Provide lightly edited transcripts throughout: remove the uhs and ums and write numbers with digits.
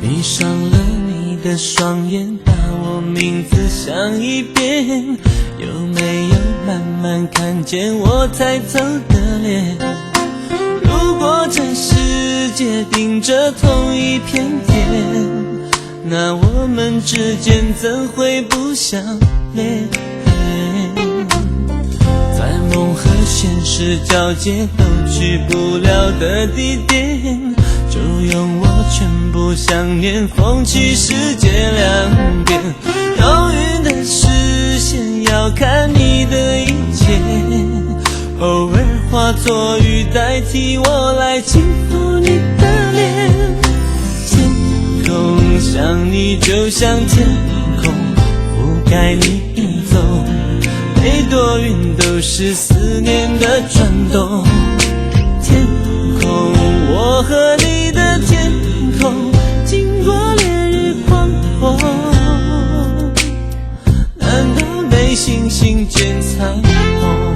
闭上了你的双眼，把我名字想一遍，有没有慢慢看见我才走的脸？如果这世界顶着同一片天，那我们之间怎会不相恋？在梦和现实交界都去不了的地点，就用我全部想念缝起世界两边。忧郁的视线要看你的一切，偶尔化作雨代替我来轻抚你的脸。天空像你就像天空，覆盖你一走，每朵云都是思念的转动。天空，我和你的天空，经过烈日狂风，难道没星星见彩虹？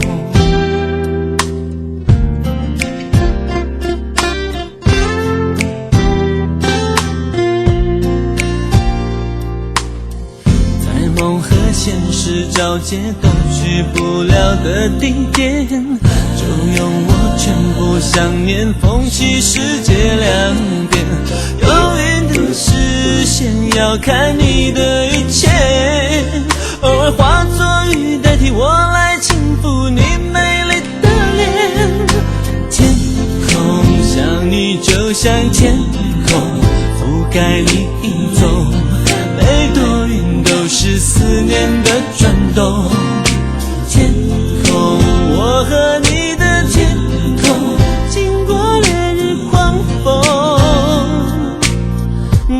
在梦和现实交界都去不了的地点，就用我全部想念缝起世界两边。忧郁的视线要看你的一切，偶尔化作雨代替我来轻抚你美丽的脸。天空像你就像天空，覆盖你一走，每朵云都是思念的转动。天空，我和你的天空，经过烈日狂风，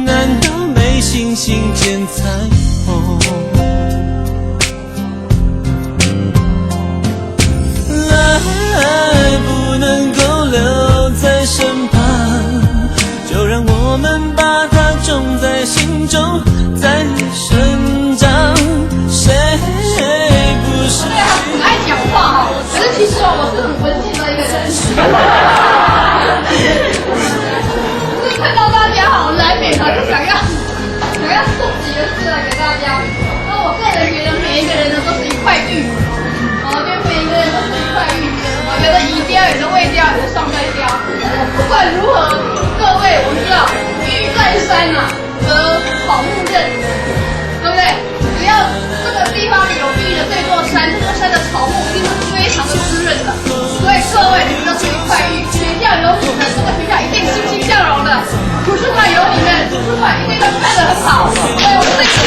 难道没星星见彩虹？爱不能够留在身旁，就让我们把它种在心中，再生长。谁不是？对啊，很爱讲话哦。可是其实我是很温馨的一个人。就是看到大家好来美了，就想要送几个字来给大家。那我个人觉得每一个人呢都是一块玉，觉得每一个人都是一块玉。我觉得移雕也是未雕，也是上对雕。不管如何，各位我知道玉在山啊，则草木任，对不对？只要这个地方有玉的这座山，这座山的草木一定是非常的滋润的。所以各位，你们都是一块玉，学校有你们，这个学校一定欣欣向荣的；图书馆有你们，图书馆一定会看得很好。所以我们这个希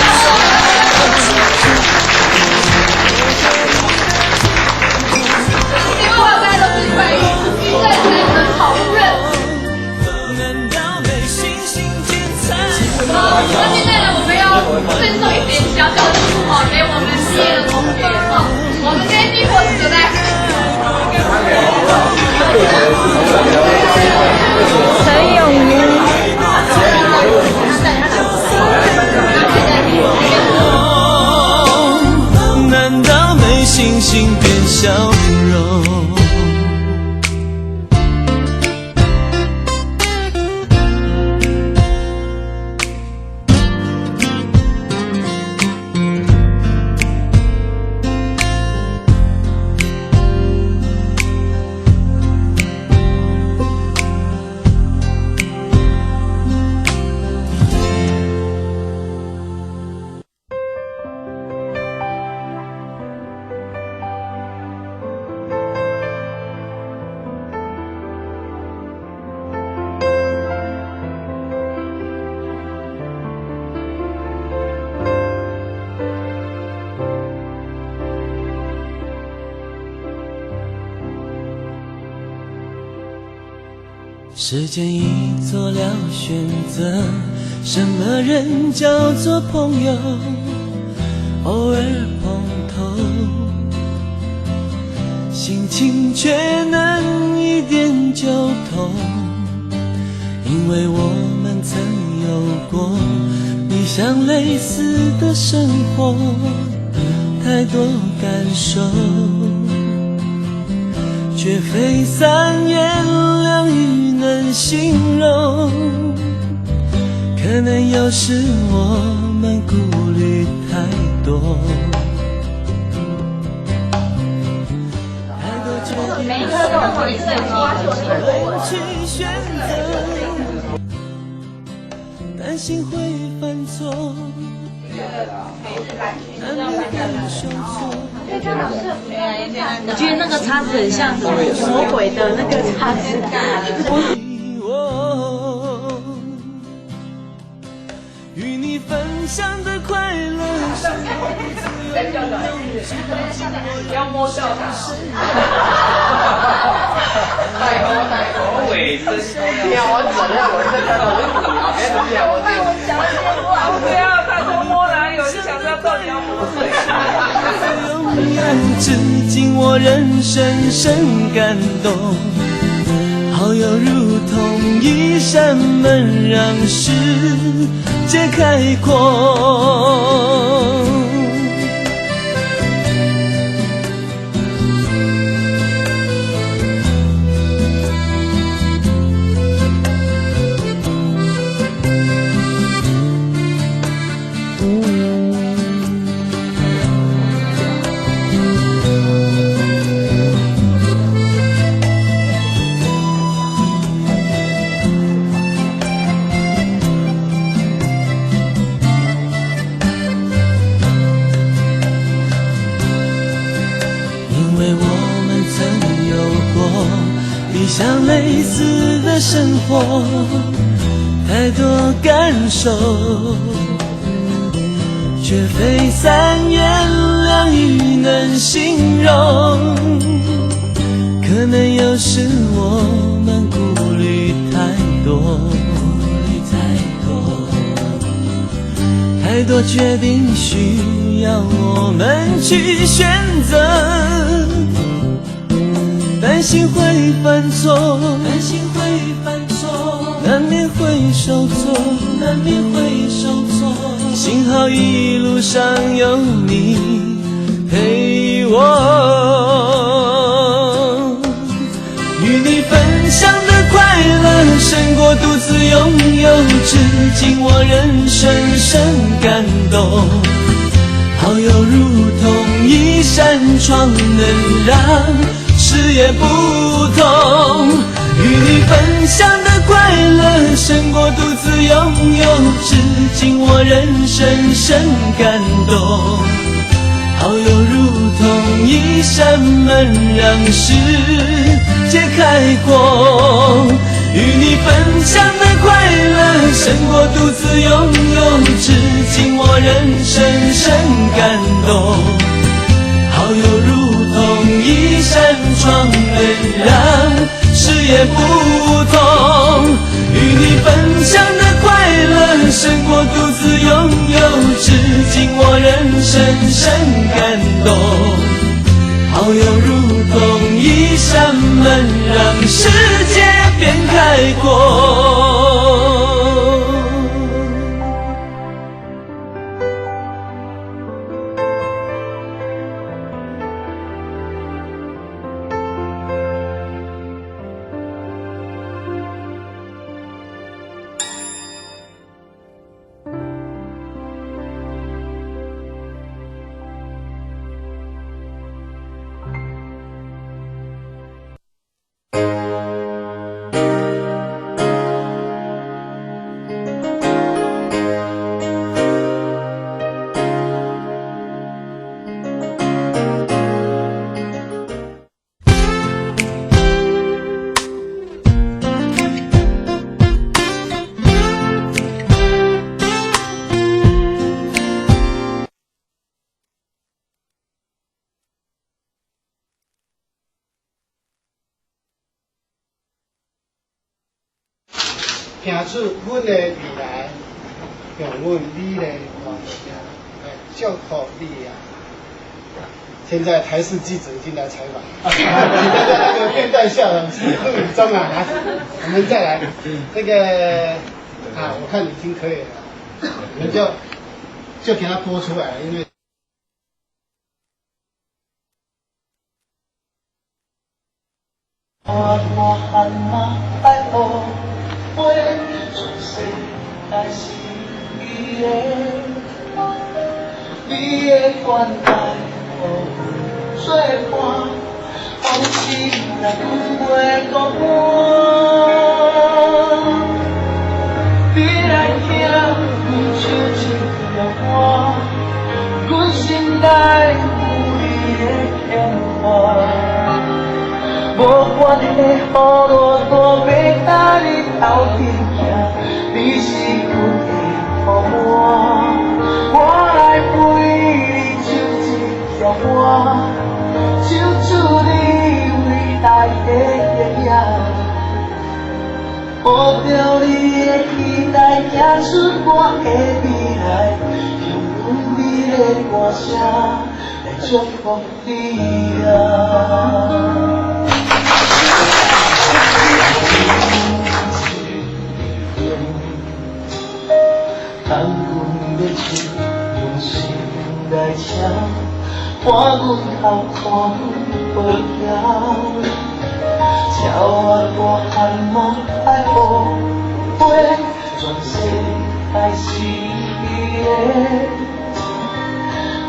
望大家都是一块玉，玉在山则草木任。好，那现在呢，我们要赠送一点小小的礼物给我们毕业的同学我们这些地伙子来。陈永瑜。难道没星星变笑容？时间已做了选择，什么人叫做朋友？偶尔碰头，心情却能一点就通，因为我们曾有过理想类似的生活，太多感受，却非三言两语能形容。可能有时我们顾虑太多，太多决定每一颗都有一次去选择，担心会犯错，难免会受挫。我觉得那个叉子很像魔鬼的那个叉子。与你分享的快乐是要摸到它。我尾声，我怎样？我这看到我怎么别这样？我不要，他说摸哪里，我就想知道到底要摸谁。拥有至今我仍深深感动，好友如同一扇门，让世界开阔。像类似的生活，太多感受，却非三言两语能形容。可能有时我们顾虑太多，太多决定需要我们去选择。担心会犯错，难免会受挫，幸好一路上有你陪我，与你分享的快乐胜过独自拥有，至今我仍深深感动。好友如同一扇窗，能让视野不同，与你分享的快乐胜过独自拥有，至今我仍深深感动。好友如同一扇门，让世界开阔，与你分享的快乐胜过独自拥有，至今我仍深深感动。好友如同一扇窗，能让视野不同，与你分享的快乐胜过独自拥有，至今我仍深深感动。好友如同一扇门，让世界变开阔。听出阮的未来，用阮美丽的歌声来祝福你啊！现在台视记者进来采访，请大家那个面带笑容，录影中啊，来，我们再来这个啊，我看已经可以了，我们就给它播出来了，因为。我喊嘛爱后悔，全世界是你的，你的关爱予做伴，往事若不会孤单，你来听，唱一条歌，阮心内有你的牵挂。无管的雨落大，要甲你斗阵行，你是阮的好我，我来陪你唱一条歌，唱出你伟大的形象，抱着你的期待，行出我的未来，用阮美丽的歌声来祝福你啊。看阮要唱，用心来唱，看阮头，看阮背影，超越我喊嘛爱后悔，全世界是你的，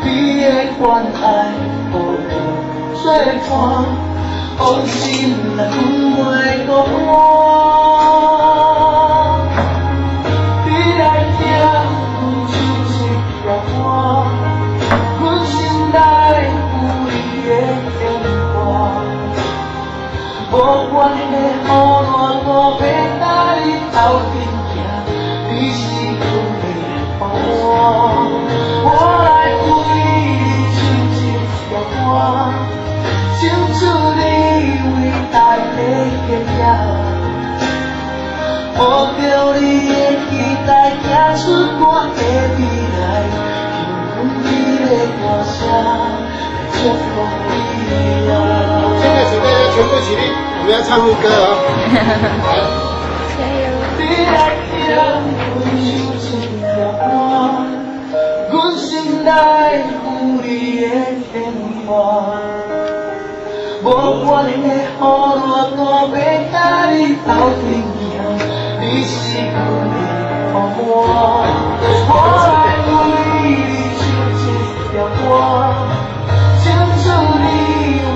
你的关爱予我做伴，往心若阮袂孤单。阮心内有你的牵挂，无管的雨落大，要甲你斗阵行，你是阮的好我，我来陪你唱一条歌，唱出你伟大的形象。抱着你的期待，行出我的未来，用阮美丽歌声来祝福你啊！现在请大家全部起立，我们要唱副歌哦。加油！你来听，阮唱一条歌，阮心内有你的牵挂。无管的雨落大，要甲你斗阵行。你是阮的好我，我来陪你唱一条歌，唱出你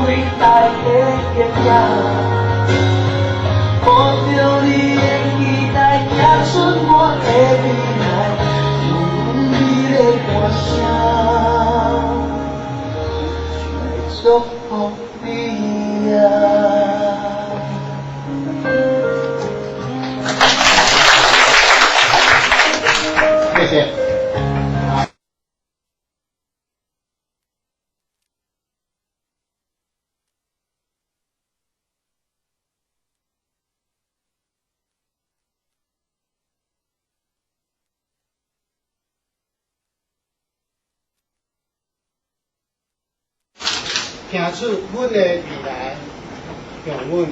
伟大的形象，抱着你的期待，行出我的未来，用阮美丽歌声来祝福你啊！谢谢。听出阮的未来，用阮。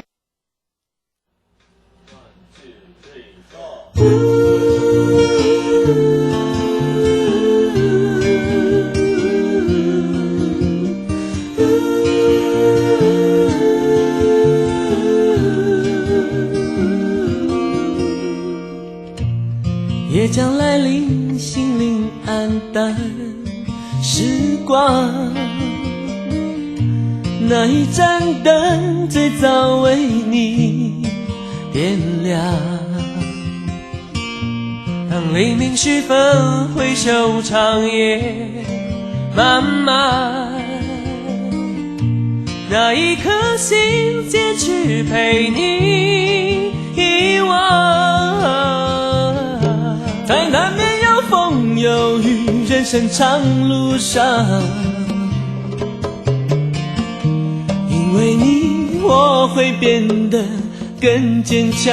夜将来临，心灵黯淡时光，那一盏灯最早为你点亮。当黎明时分，回首长夜漫漫，那一颗心坚持陪你遗忘。在难免有风有雨，人生长路上，因为你我会变得更坚强。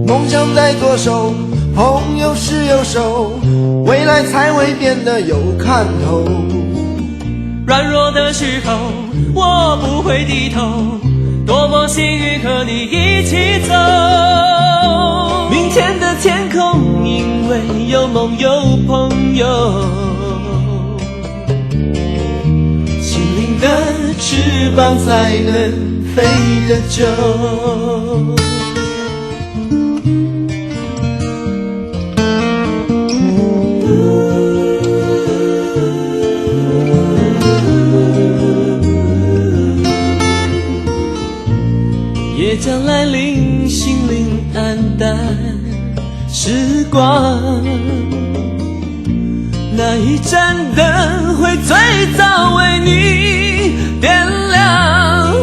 梦想在左手，朋友是右手，未来才会变得有看头。软弱的时候，我不会低头，多么幸运和你一起走。明天的天空，因为有梦有朋友，心灵的翅膀才能飞得久。夜将来临，心灵黯淡，时光那一盏灯会最早为你点亮。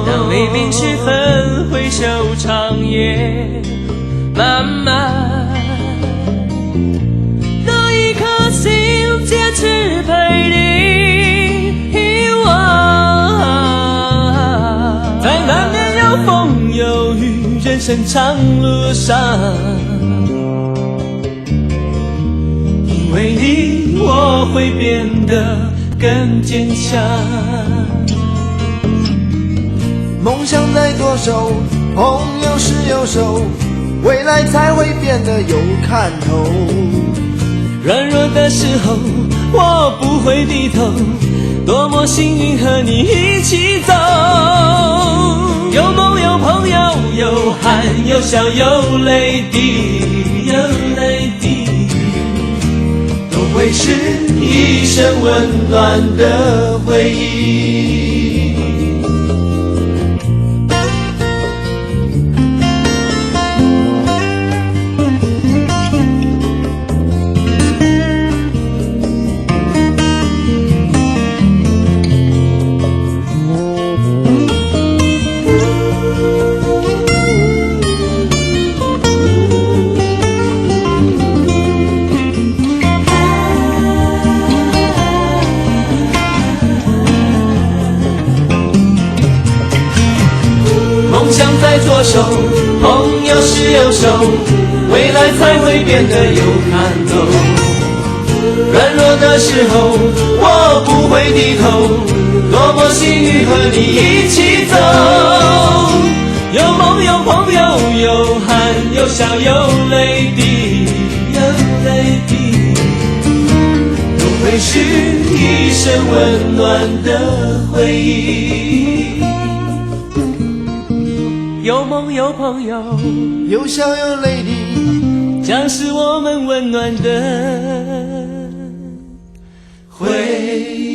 当黎明时分回首长夜漫漫，那一颗心坚持陪你遗忘。在难免有风有雨人生长路上，因为你我会变得更坚强。梦想在左手，朋友是右手，未来才会变得有看头。软弱的时候，我不会低头，多么幸运和你一起走。有梦有朋友，有汗有笑有泪滴，有泪滴，都会是一生温暖的回忆。梦想在左手，朋友是右手，未来才会变得有看头。软弱的时候，我不会低头，多么幸运和你一起走。有梦有朋友，有汗有笑有泪滴，有泪滴，都会是一生温暖的回忆。有梦有朋友，有笑有泪滴，将是我们温暖的回忆。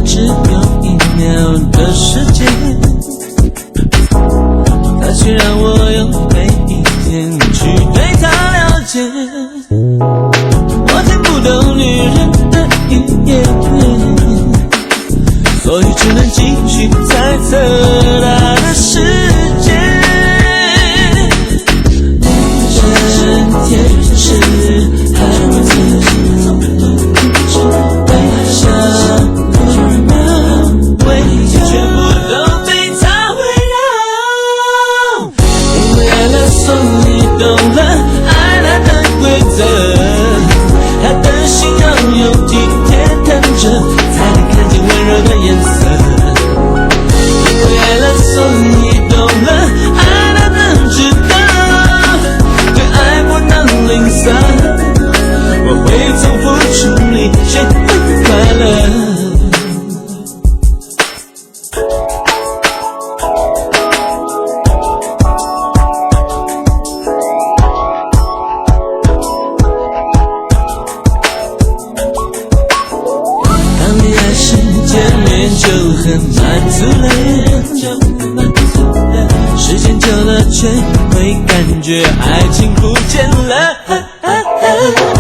只有1秒的时间，它却让我用每一天去对它了解。我听不懂女人的语言，所以只能继续猜测她的世界。真天使还会自己走路，只为想全部都被他围绕，因为爱了，所以懂了爱它的规则。他的心要有体贴疼着，才能看见温柔的颜色。因为爱了，所以懂了爱它的值得，对爱不能吝啬。我会从付出里学会快乐。就很满足了，时间久了却会感觉爱情不见了。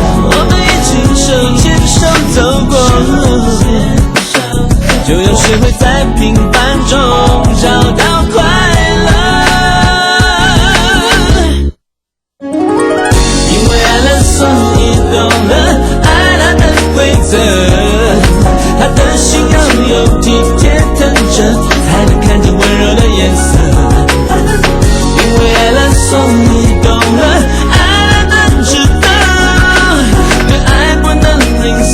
学会在平凡中找到快乐。因为爱了，所以懂了爱它的规则。他的心要有体贴疼着，才能看见温柔的颜色。因为爱了，所以懂了爱了能值得，对爱不能吝啬。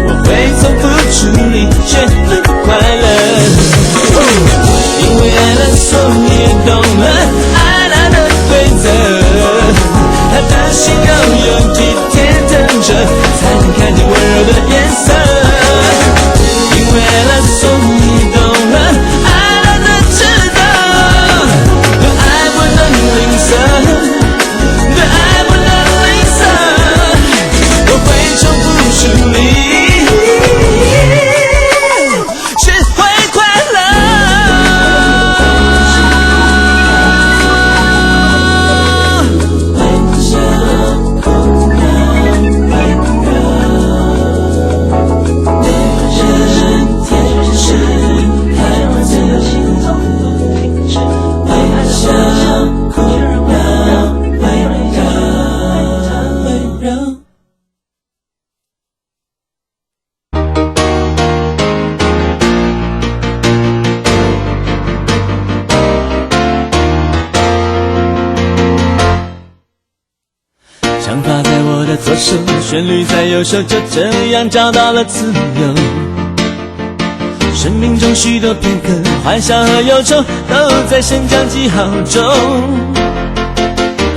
我会从付出里学会快乐。因为爱了，所以懂了爱它的规则。他的心要有体贴疼着，才能看见温柔的颜色。因为爱了，所以懂了爱了能值得，对爱不能吝啬，对爱不能吝啬。我会从付出里学会快想法在我的左手，旋律在右手，就这样找到了自由。生命中许多片刻，欢笑和忧愁都在升降记号中。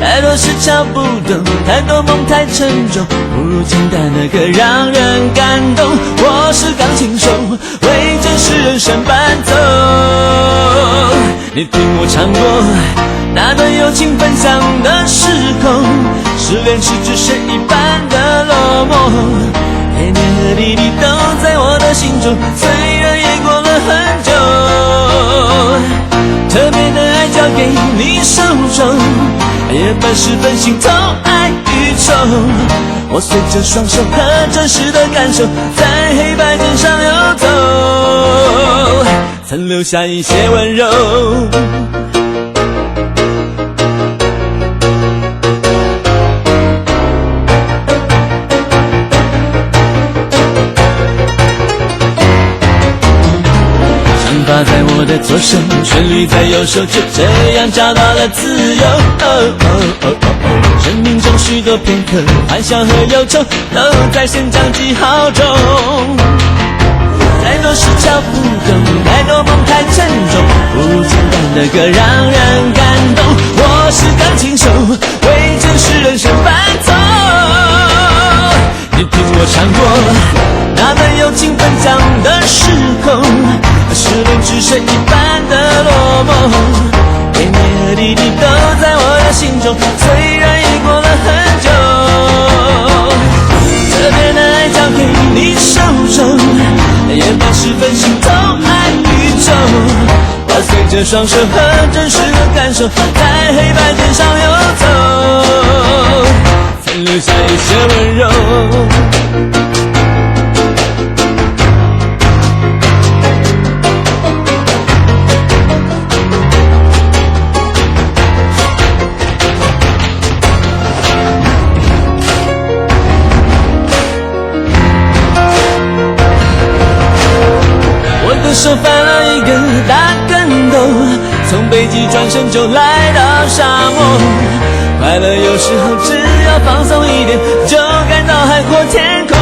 太多事敲不动，太多梦太沉重，不如简单的歌让人感动。我是钢琴手，为真实人生伴奏。你听我唱过那段友情分享的时空，失恋时只剩一半的落寞，天天和地地都在我的心中，虽然也过了很久。特别的爱交给你手中，夜半时分心痛爱与愁。我随着双手和真实的感受，在黑白键上游走，曾留下一些温柔。发在我的左手，旋律在右手，就这样找到了自由。生命中许多片刻，欢笑和忧愁都在升降记号中。太多事敲不动，太多梦太沉重，不如简单的歌让人感动。我是钢琴手，为真实人生伴奏。你听我唱过那段友情分享的时空，失恋只剩一半的落寞，天天和地地都在我的心中，虽然已过了很久。特别的爱交给你手中，夜半时分心痛爱与愁。我随着双手和真实的感受，在黑白键上游走，曾留下一些温柔。手翻了一个大跟斗，从北极转身就来到沙漠。快乐有时候只要放松一点，就感到海阔天空。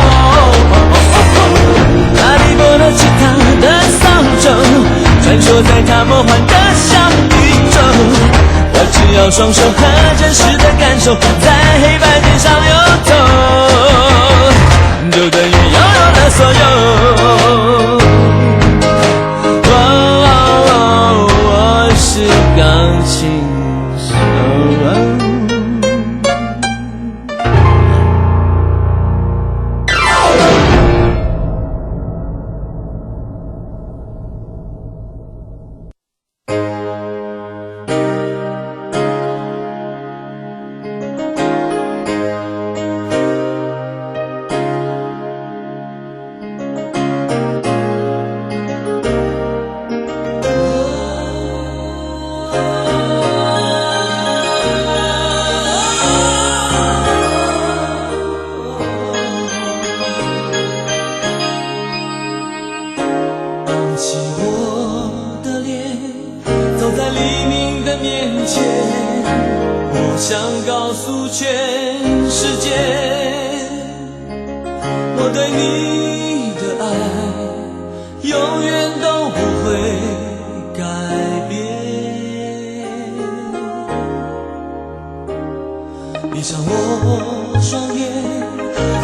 拉比波的吉他的扫帚，穿梭在他魔幻的小宇宙。我只要双手和真实的感受，在黑白键上游走，就等于拥有了所有。是钢琴手。我想告诉全世界，我对你的爱永远都不会改变。闭上我双眼，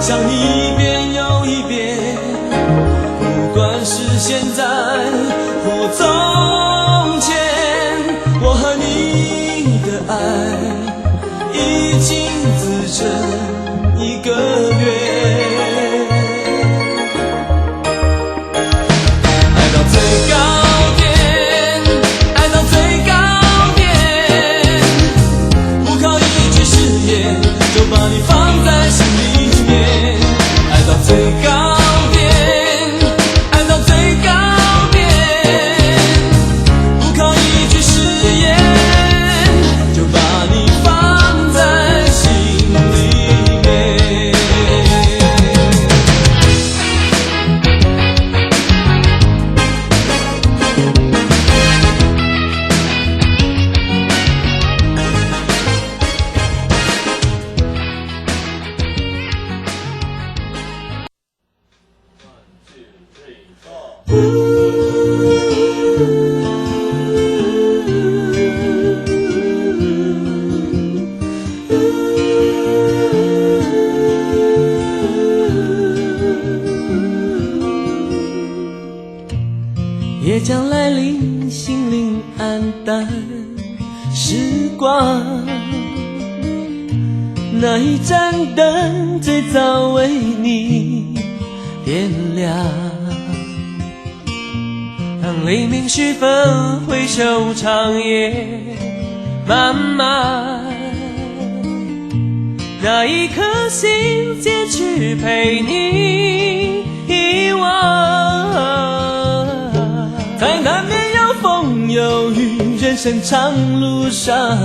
想你一遍又一遍，不管是现在或从前，我和你的爱已经滋成一个月。爱到最高点，爱到最高点，不靠一句誓言就把你放在心里面。爱到最高点，爱到最高点，不靠一句誓言就把你放在心里面。夜将来临，心灵黯淡，时光那一盏灯最早为你点亮。当黎明时分，回首长夜漫漫，那一颗心坚持陪你遗忘。在难免有风有雨，人生长路上，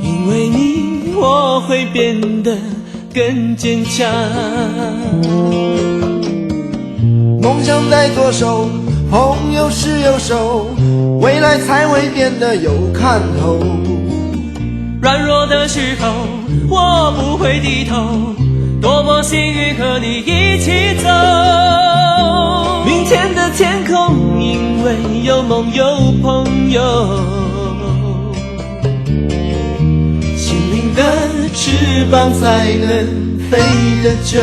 因为你我会变得更坚强。梦想在左手，朋友是右手，未来才会变得有看头。软弱的时候，我不会低头，多么幸运和你一起走。明天的天空，因为有梦有朋友，心灵的翅膀才能飞得久。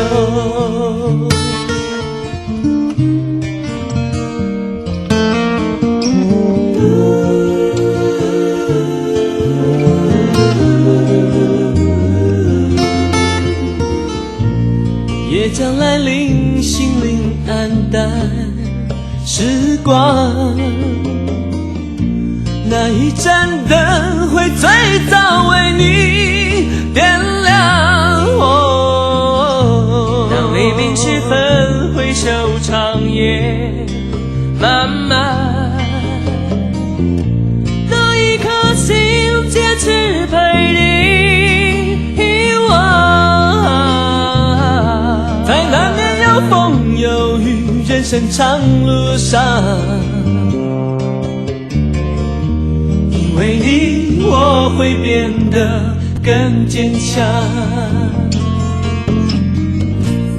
夜将来临，心灵黯淡，时光那一盏灯会最早为你点亮。当黎明时分，回首长夜漫漫，那一颗心坚持陪你遗忘。在难免有风有雨，人生长路上，因为你我会变得更坚强。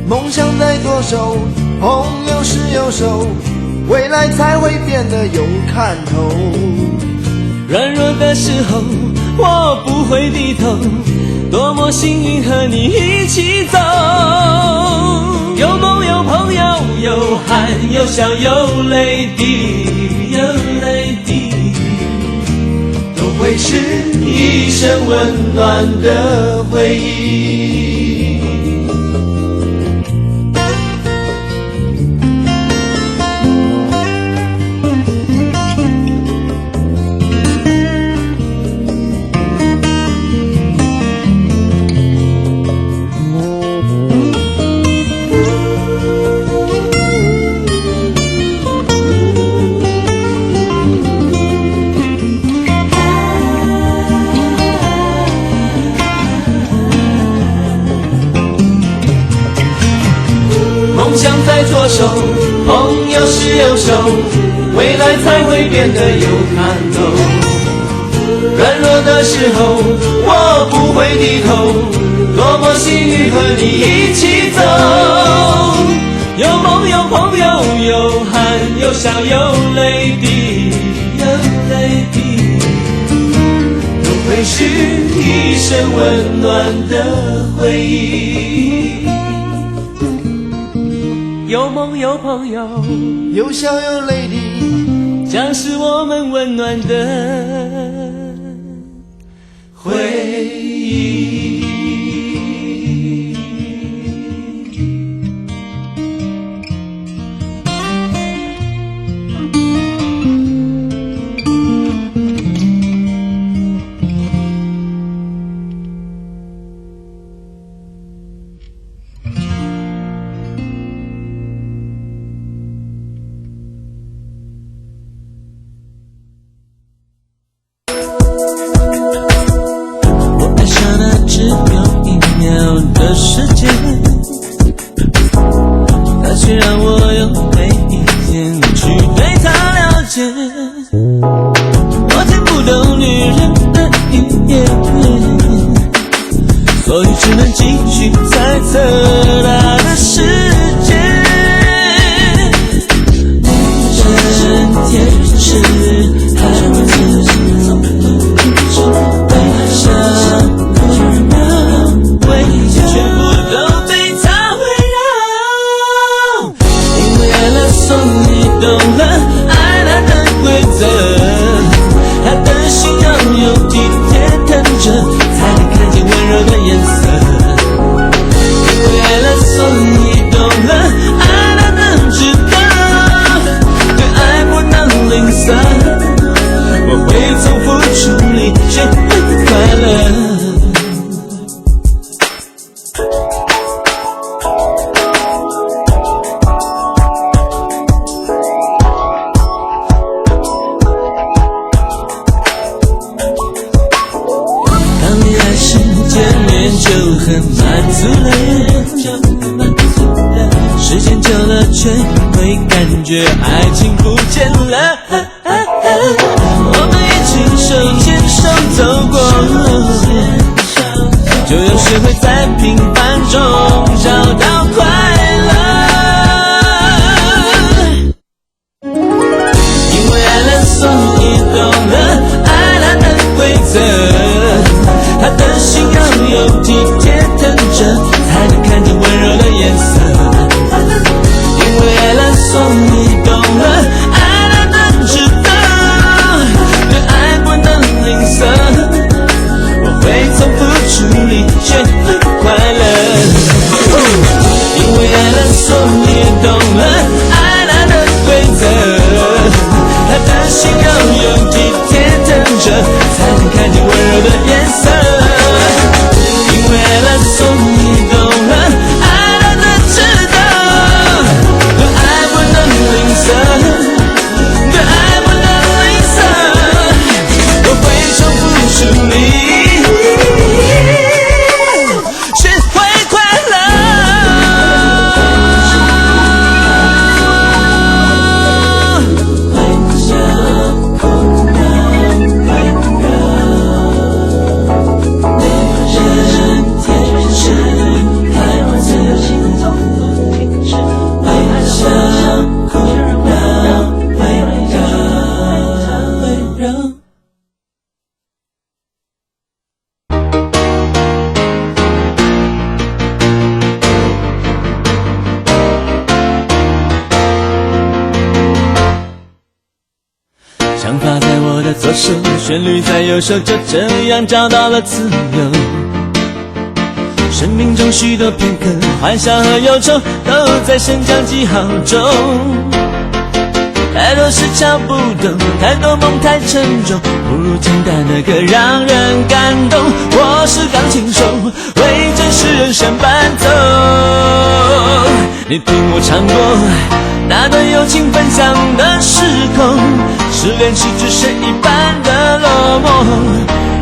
梦想在左手，朋友是右手，未来才会变得有看头。软弱的时候，我不会低头，多么幸运和你一起走。有梦有朋友，有汗有笑有泪滴，有泪滴，都会是一生温暖的回忆。梦想在左手，朋友是右手，未来才会变得有看头。软弱的时候，我不会低头，多么幸运和你一起走。有梦有朋友，有汗有笑有泪滴，有泪滴，都会是一生温暖的回忆。有梦有朋友，有笑有泪滴，将是我们温暖的回忆。只有1秒的时间，它却让我用每一天去对它了解。我听不懂女人的语言，所以只能继续猜测她的世界。人天使还会自己走路，悲伤全部都被他围绕，因为爱了，所以懂了爱它的规则。他的心要有体贴疼着，才能看见温柔的颜色。因为爱了，所以懂了爱它的值得，对爱不能吝啬。我会从付出里学会快乐。就很满足了，时间久了却会感觉爱情不见了。我们一起手牵手走过，就有时会在平凡中找到快乐。因为爱了，所以懂了爱它的规则。他的心要有体贴疼着，才能看见温柔的颜色。因为爱了，所以懂了爱它的值得，对爱不能吝啬。我会从付出里学会快乐。因为爱了，所以懂了爱它的规则。他的心要有体贴疼着，才能看见温柔的颜色。因为爱了，所以懂了爱它的值得，对爱不能吝啬，对爱不能吝啬。我会从付出里学会快想法在我的左手，旋律在右手，就这样找到了自由。生命中许多片刻，欢笑和忧愁都在升降记号中。太多事瞧不懂，太多梦太沉重，不如简单的歌让人感动。我是钢琴手，为真实人生伴奏。你听我唱过那段友情分享的时空，失恋时只剩一半的落寞，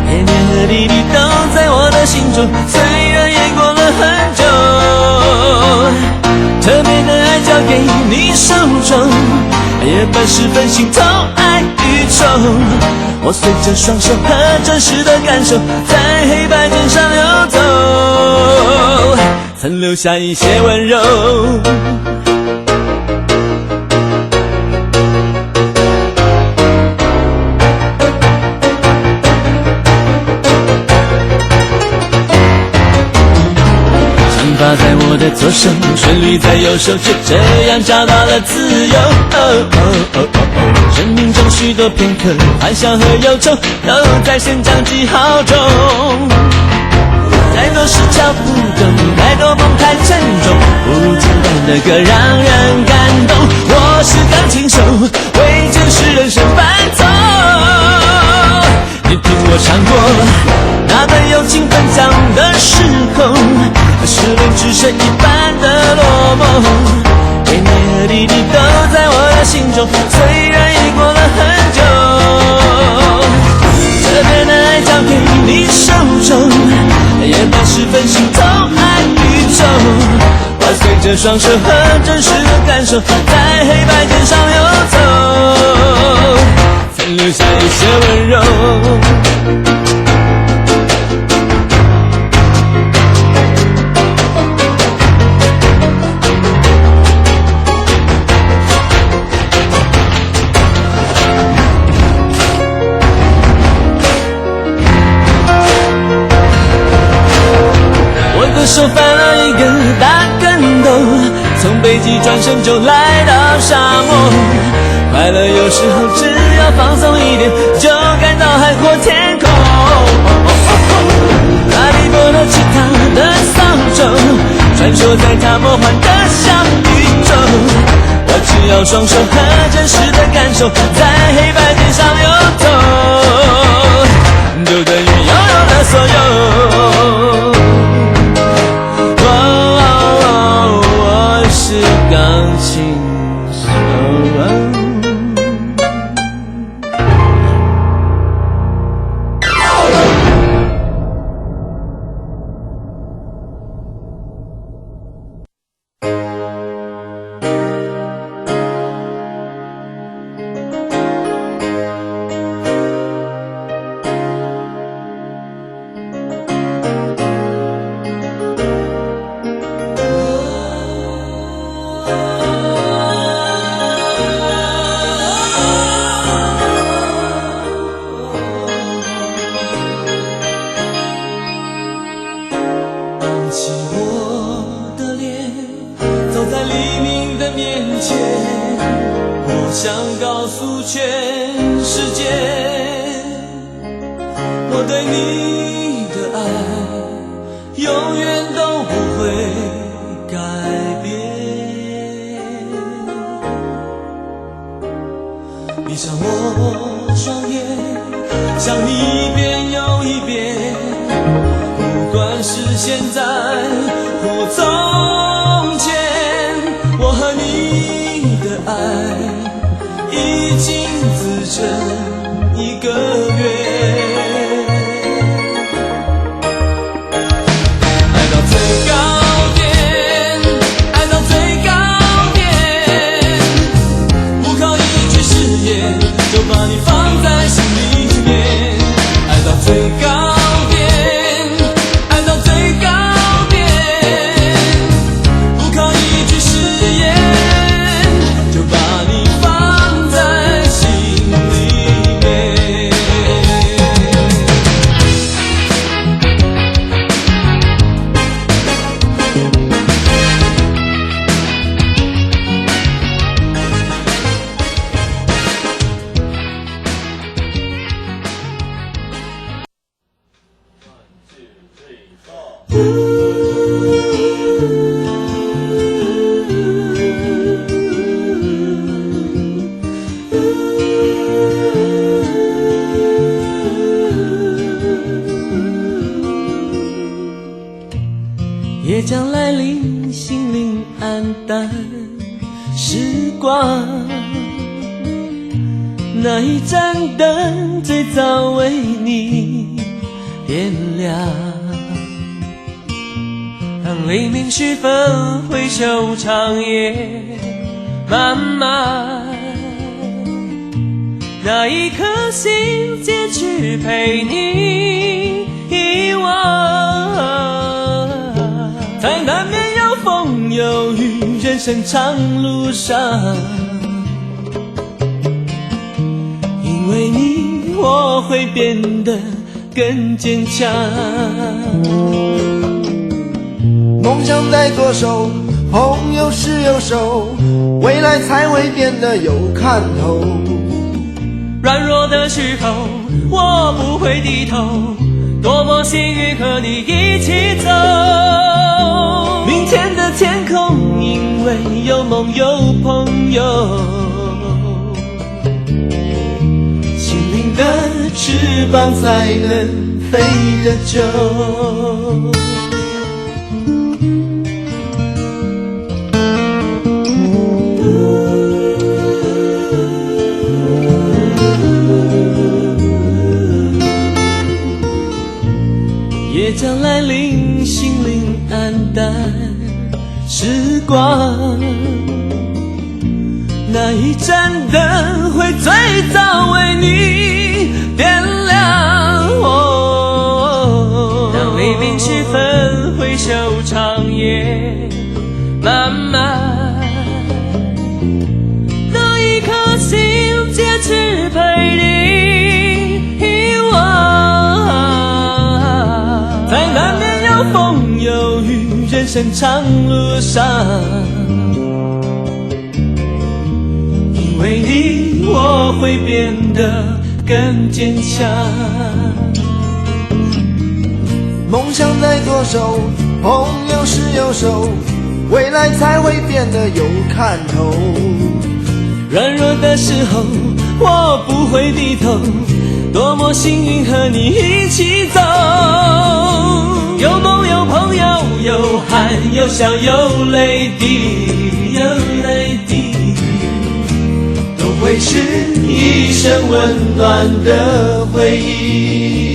点点和滴滴都在我的心中，虽然也过了很久。特别的爱爱交给你手中，夜半时分心痛爱与愁。我随着双手和真实的感受，在黑白键上游走，曾留下一些温柔。发在我的左手，旋律在右手，就这样找到了自由。生命中许多片刻，欢笑和忧愁都在升降记号中。再多事敲不动，太多梦太沉重，不如简单的歌让人感动。我是钢琴手，为真实人生伴奏。你听我唱过那段友情分享的时空，失恋只剩一半的落寞，为你和弟弟都在我的心中，虽然已过了很久。这边的爱交给你手中，夜半时分心痛爱与愁。我随着双手和真实的感受，在黑白键上游走，曾留下一些温柔。手翻了一个大跟斗，从北极转身就来到沙漠。快乐有时候只要放松一点，就感到海阔天空。拉比波的吉他的扫帚，穿梭在他魔幻的小宇宙。我只要双手和真实的感受，在黑白键上游走，就等于拥有了所有。是钢琴手。想告诉全世界，我对你的爱永远都不会改变。闭上我双眼，想你一遍又一遍，不管是现在或从前，我和你的爱已经自成一个约。爱到最高点，爱到最高点，不靠一句誓言就把你放在心里面。爱到最高点，爱到最高点，不靠一句誓言就把你放在心里面。夜将来临，心灵黯淡时光，那一盏灯最早为你点亮。当黎明时分回首长夜，慢慢，那一颗心坚持陪你遗忘，在难免有风有雨人生长路上，因为你我会变得更坚强。梦想在左手，朋友是右手，未来才会变得有看头。软弱的时候，我不会低头，多么幸运和你一起走。明天的天空，因为有梦有朋友，心灵的翅膀才能飞得久。夜将来临，心灵黯淡，时光那一盏灯会最早为你点亮。当黎明时分回首长夜漫漫，那一颗心坚持陪你遗忘，在难免有风有雨人生长路上，因为你我会变得更坚强。梦想在左手，朋友是右手，未来才会变得有看头。软弱的时候，我不会低头，多么幸运和你一起走。有梦有朋友，有汗有笑有泪滴，有泪滴，都会是一生温暖的回忆。